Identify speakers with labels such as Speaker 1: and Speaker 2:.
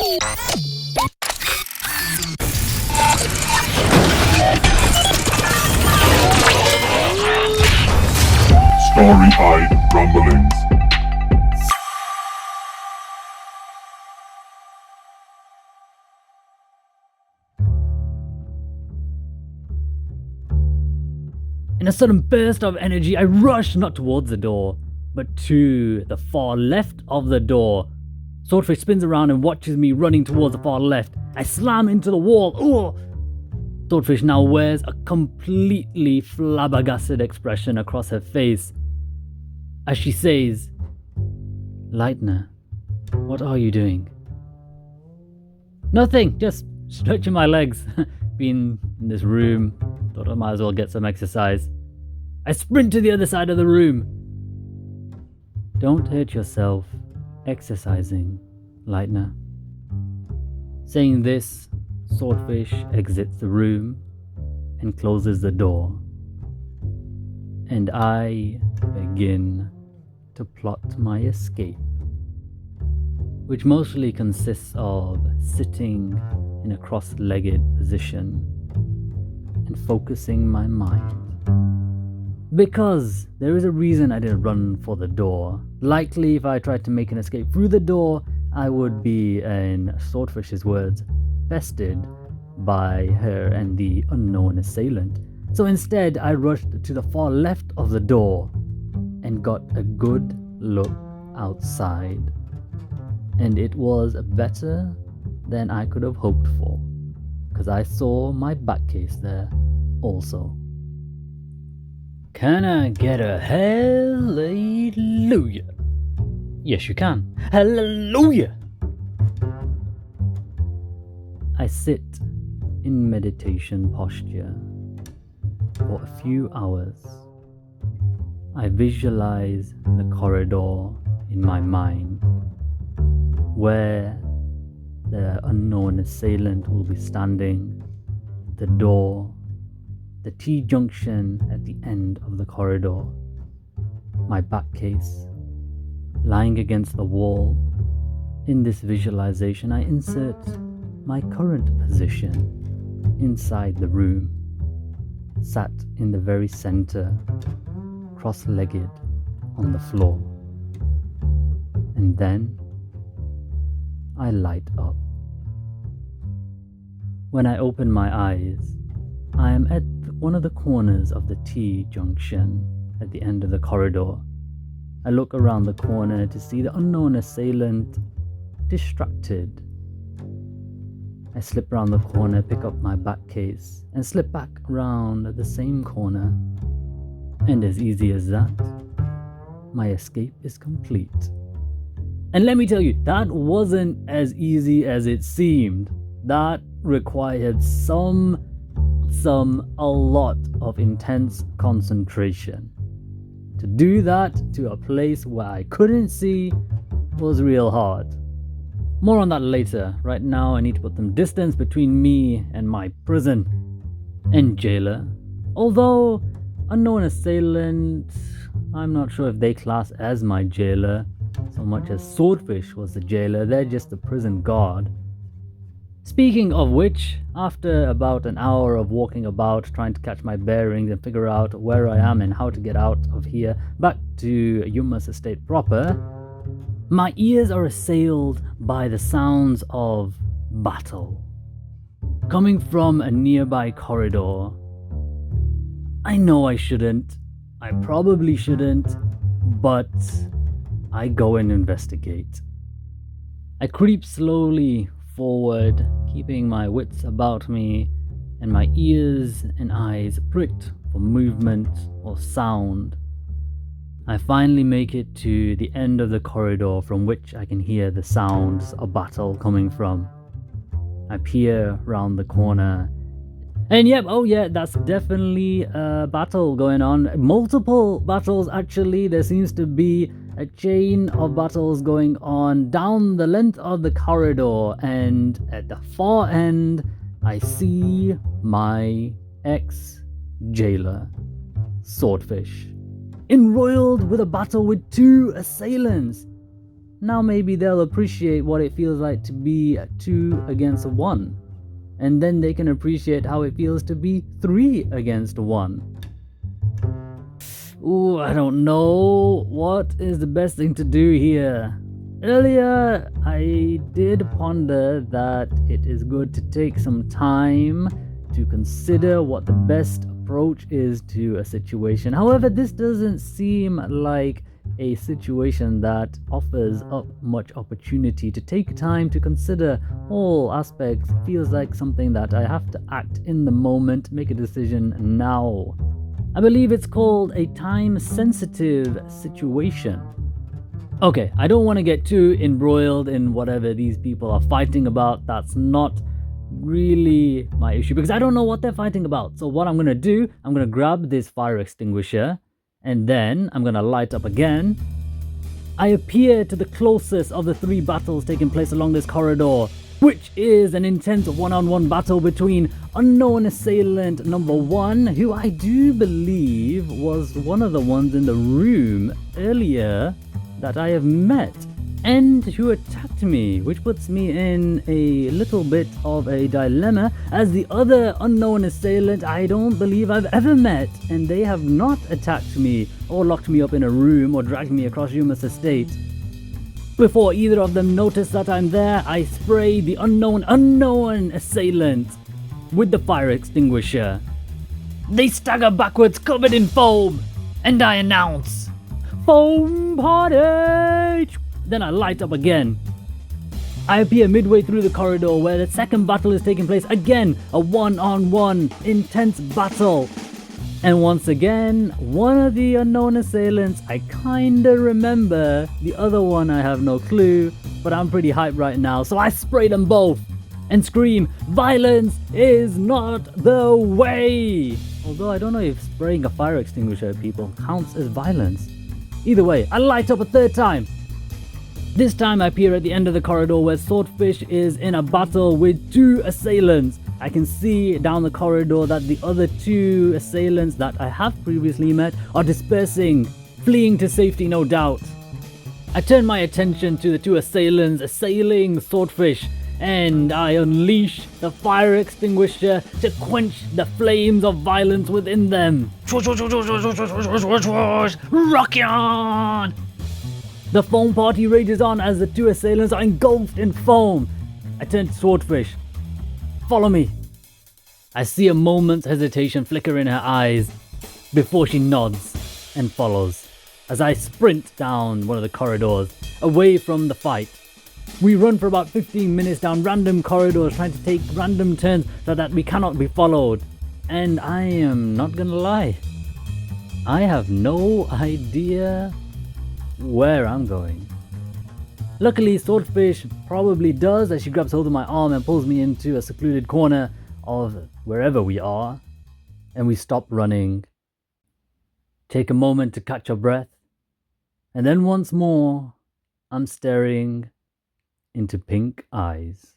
Speaker 1: Starry-eyed rumblings.
Speaker 2: In a sudden burst of energy, I rush not towards the door, but to the far left of the door. Swordfish spins around and watches me running towards the far left. I slam into the wall. Ugh! Swordfish now wears a completely flabbergasted expression across her face as she says, "Lightner, what are you doing?" "Nothing, just stretching my legs." Been in this room, thought I might as well get some exercise. I sprint to the other side of the room. "Don't hurt yourself exercising, Lightner." Saying this, Swordfish exits the room and closes the door. And I begin to plot my escape, which mostly consists of sitting in a cross-legged position and focusing my mind. Because there is a reason I didn't run for the door. Likely if I tried to make an escape through the door, I would be, in Swordfish's words, bested by her and the unknown assailant. So instead, I rushed to the far left of the door and got a good look outside. And it was better than I could have hoped for, because I saw my back case there also. Can I get a hallelujah? Yes, you can. Hallelujah! I sit in meditation posture for a few hours. I visualize the corridor in my mind where the unknown assailant will be standing, the door, the T-junction at the end of the corridor, my back case lying against the wall. In this visualization, I insert my current position inside the room, sat in the very center, cross-legged on the floor. And then I light up. When I open my eyes, I am at one of the corners of the T-junction at the end of the corridor. I look around the corner to see the unknown assailant distracted. I slip around the corner, pick up my back case, and slip back around the same corner. And as easy as that, my escape is complete. And let me tell you, that wasn't as easy as it seemed. That required a lot of intense concentration. To do that to a place where I couldn't see was real hard. More on that later. Right now I need to put some distance between me and my prison and jailer. Although unknown assailant, I'm not sure if they class as my jailer so much as Swordfish was the jailer. They're just the prison guard. Speaking of which, after about an hour of walking about, trying to catch my bearings and figure out where I am and how to get out of here back to Yuma's estate proper, my ears are assailed by the sounds of battle coming from a nearby corridor. I know I shouldn't, I probably shouldn't, but I go and investigate. I creep slowly forward, keeping my wits about me and my ears and eyes pricked for movement or sound. I finally make it to the end of the corridor from which I can hear the sounds of battle coming from. I peer round the corner and that's definitely a battle going on. Multiple battles actually. There seems to be a chain of battles going on down the length of the corridor, and at the far end I see my ex-jailer, Swordfish, embroiled with a battle with two assailants. now maybe they'll appreciate what it feels like to be 2 against 1. And then they can appreciate how it feels to be 3 against 1. Ooh, I don't know. What is the best thing to do here? Earlier, I did ponder that it is good to take some time to consider what the best approach is to a situation. However, this doesn't seem like a situation that offers up much opportunity to take time to consider all aspects. Feels like something that I have to act in the moment, make a decision now. I believe it's called a time-sensitive situation. Okay, I don't want to get too embroiled in whatever these people are fighting about. That's not really my issue because I don't know what they're fighting about. So what I'm going to do, I'm going to grab this fire extinguisher and then I'm going to light up again. I appear to the closest of the 3 battles taking place along this corridor, which is an intense one-on-one battle between unknown assailant number 1, who I do believe was one of the ones in the room earlier that I have met, and who attacked me, which puts me in a little bit of a dilemma, as the other unknown assailant I don't believe I've ever met, and they have not attacked me or locked me up in a room or dragged me across Yuma's estate. Before either of them notice that I'm there, I spray the unknown assailant with the fire extinguisher. They stagger backwards covered in foam, and I announce, "Foam party!" Then I light up again. I appear midway through the corridor where the second battle is taking place. Again, a one-on-one intense battle. And once again, one of the unknown assailants, I kinda remember. The other one, I have no clue, but I'm pretty hyped right now. So I spray them both and scream, "Violence is not the way!" Although I don't know if spraying a fire extinguisher at people counts as violence. Either way, I light up a 3rd time. This time I appear at the end of the corridor where Swordfish is in a battle with 2 assailants. I can see down the corridor that the other 2 assailants that I have previously met are dispersing, fleeing to safety, no doubt. I turn my attention to the 2 assailants assailing Swordfish, and I unleash the fire extinguisher to quench the flames of violence within them. Rock on! The foam party rages on as the 2 assailants are engulfed in foam. I turn to Swordfish. "Follow me." I see a moment's hesitation flicker in her eyes before she nods and follows as I sprint down one of the corridors away from the fight. We run for about 15 minutes down random corridors trying to take random turns so that we cannot be followed. And I am not gonna lie, I have no idea where I'm going. Luckily, Swordfish probably does, as she grabs hold of my arm and pulls me into a secluded corner of wherever we are, and we stop running, take a moment to catch our breath, and then once more, I'm staring into pink eyes.